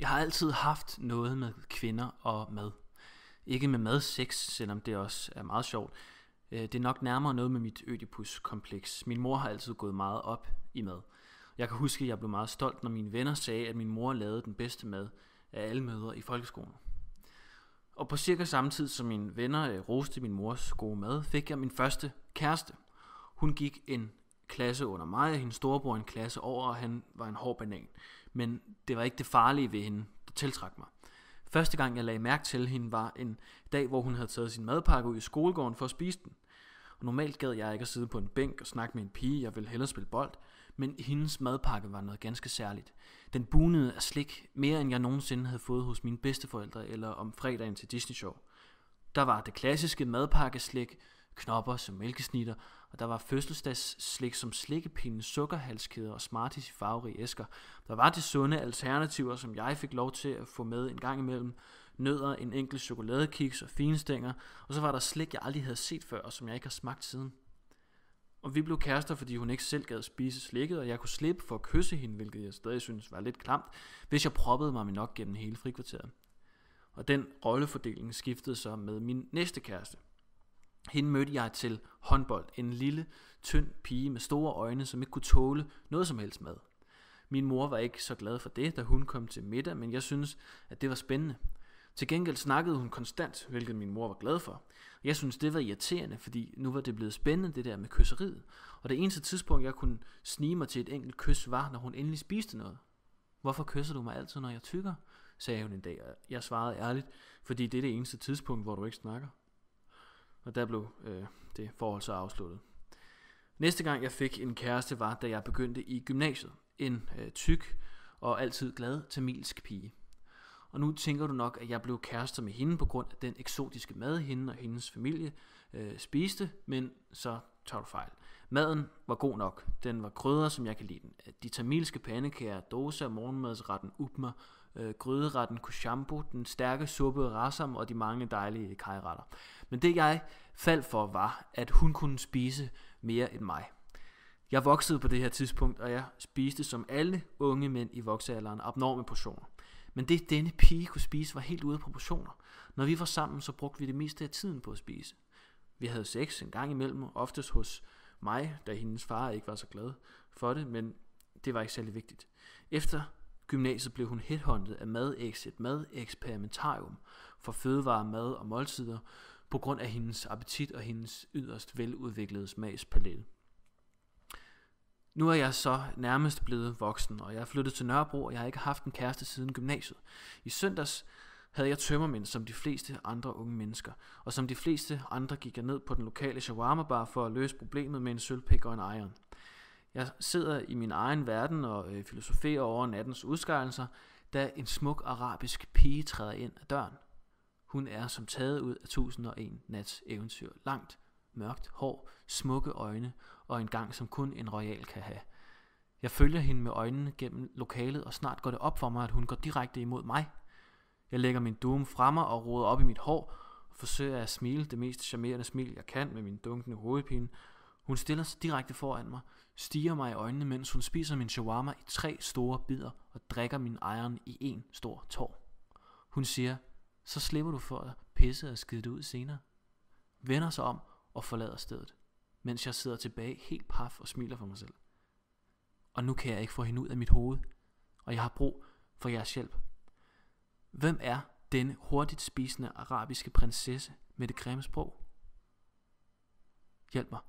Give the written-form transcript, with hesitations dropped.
Jeg har altid haft noget med kvinder og mad. Ikke med madsex, selvom det også er meget sjovt. Det er nok nærmere noget med mit Ødipus-kompleks. Min mor har altid gået meget op i mad. Jeg kan huske, at jeg blev meget stolt, når mine venner sagde, at min mor lavede den bedste mad af alle mødre i folkeskolen. Og på cirka samme tid, som mine venner roste min mors gode mad, fik jeg min første kæreste. Hun gik en klasse under mig, og hendes storebror en klasse over, og han var en hård banan. Men det var ikke det farlige ved hende, der tiltrak mig. Første gang jeg lagde mærke til hende var en dag, hvor hun havde taget sin madpakke ud i skolegården for at spise den. Og normalt gad jeg ikke at sidde på en bænk og snakke med en pige, jeg ville hellere spille bold, men hendes madpakke var noget ganske særligt. Den bunede af slik, mere end jeg nogensinde havde fået hos mine bedsteforældre eller om fredagen til Disney Show. Der var det klassiske madpakkeslik, knopper som mælkesnitter, og der var fødselsdagsslik som slikkepinde, sukkerhalskæder og Smarties i farverige æsker. Der var de sunde alternativer, som jeg fik lov til at få med en gang imellem. Nødder, en enkelt chokoladekiks og finstænger, og så var der slik, jeg aldrig havde set før, og som jeg ikke har smagt siden. Og vi blev kærester, fordi hun ikke selv gad spise slikket, og jeg kunne slippe for at kysse hende, hvilket jeg stadig synes var lidt klamt, hvis jeg proppede mig nok gennem hele frikvarteret. Og den rollefordeling skiftede så med min næste kæreste. Hende mødte jeg til håndbold, en lille, tynd pige med store øjne, som ikke kunne tåle noget som helst mad. Min mor var ikke så glad for det, da hun kom til middag, men jeg synes, at det var spændende. Til gengæld snakkede hun konstant, hvilket min mor var glad for. Jeg synes, det var irriterende, fordi nu var det blevet spændende, det der med kysseriet. Og det eneste tidspunkt, jeg kunne snige mig til et enkelt kys, var, når hun endelig spiste noget. Hvorfor kysser du mig altid, når jeg tykker? Sagde hun en dag, og jeg svarede ærligt, fordi det er det eneste tidspunkt, hvor du ikke snakker. Og der blev det forhold så afsluttet. Næste gang jeg fik en kæreste var, da jeg begyndte i gymnasiet. En tyk og altid glad tamilsk pige. Og nu tænker du nok, at jeg blev kærester med hende på grund af den eksotiske mad, hende og hendes familie spiste, men så tager du fejl. Maden var god nok. Den var krydret, som jeg kan lide den. De tamilske pandekager, dosa, morgenmadsretten upma, gryderetten kushambo, den stærke suppe rasam og de mange dejlige kajretter. Men det jeg faldt for var, at hun kunne spise mere end mig. Jeg voksede på det her tidspunkt, og jeg spiste som alle unge mænd i voksealderen abnorme portioner. Men det denne pige kunne spise var helt ude af proportioner. Når vi var sammen, så brugte vi det meste af tiden på at spise. Vi havde sex en gang imellem, oftest hos mig, da hendes far ikke var så glad for det, men det var ikke særlig vigtigt. Efter gymnasiet blev hun headhunted af MadX, et madeksperimentarium for fødevare, mad og måltider, på grund af hendes appetit og hendes yderst veludviklede smagspalet. Nu er jeg så nærmest blevet voksen, og jeg er flyttet til Nørrebro, og jeg har ikke haft en kæreste siden gymnasiet. I søndags havde jeg tømmermænd som de fleste andre unge mennesker, og som de fleste andre gik jeg ned på den lokale shawarma-bar for at løse problemet med en sølvpik og en iron. Jeg sidder i min egen verden og filosoferer over nattens udskejelser, da en smuk arabisk pige træder ind ad døren. Hun er som taget ud af 1001 nats eventyr. Langt, mørkt hår, smukke øjne og en gang som kun en royal kan have. Jeg følger hende med øjnene gennem lokalet, og snart går det op for mig, at hun går direkte imod mig. Jeg lægger min dume fremme og roder op i mit hår, og forsøger at smile det mest charmerende smil jeg kan med min dunkende hovedpine. Hun stiller sig direkte foran mig, stiger mig i øjnene, mens hun spiser min shawarma i 3 store bidder og drikker min iron i en stor tår. Hun siger, så slipper du for at pisse og skide det ud senere. Vender sig om og forlader stedet, mens jeg sidder tilbage helt paf og smiler for mig selv. Og nu kan jeg ikke få hende ud af mit hoved, og jeg har brug for jeres hjælp. Hvem er denne hurtigt spisende arabiske prinsesse med det grimme sprog? Hjælp mig.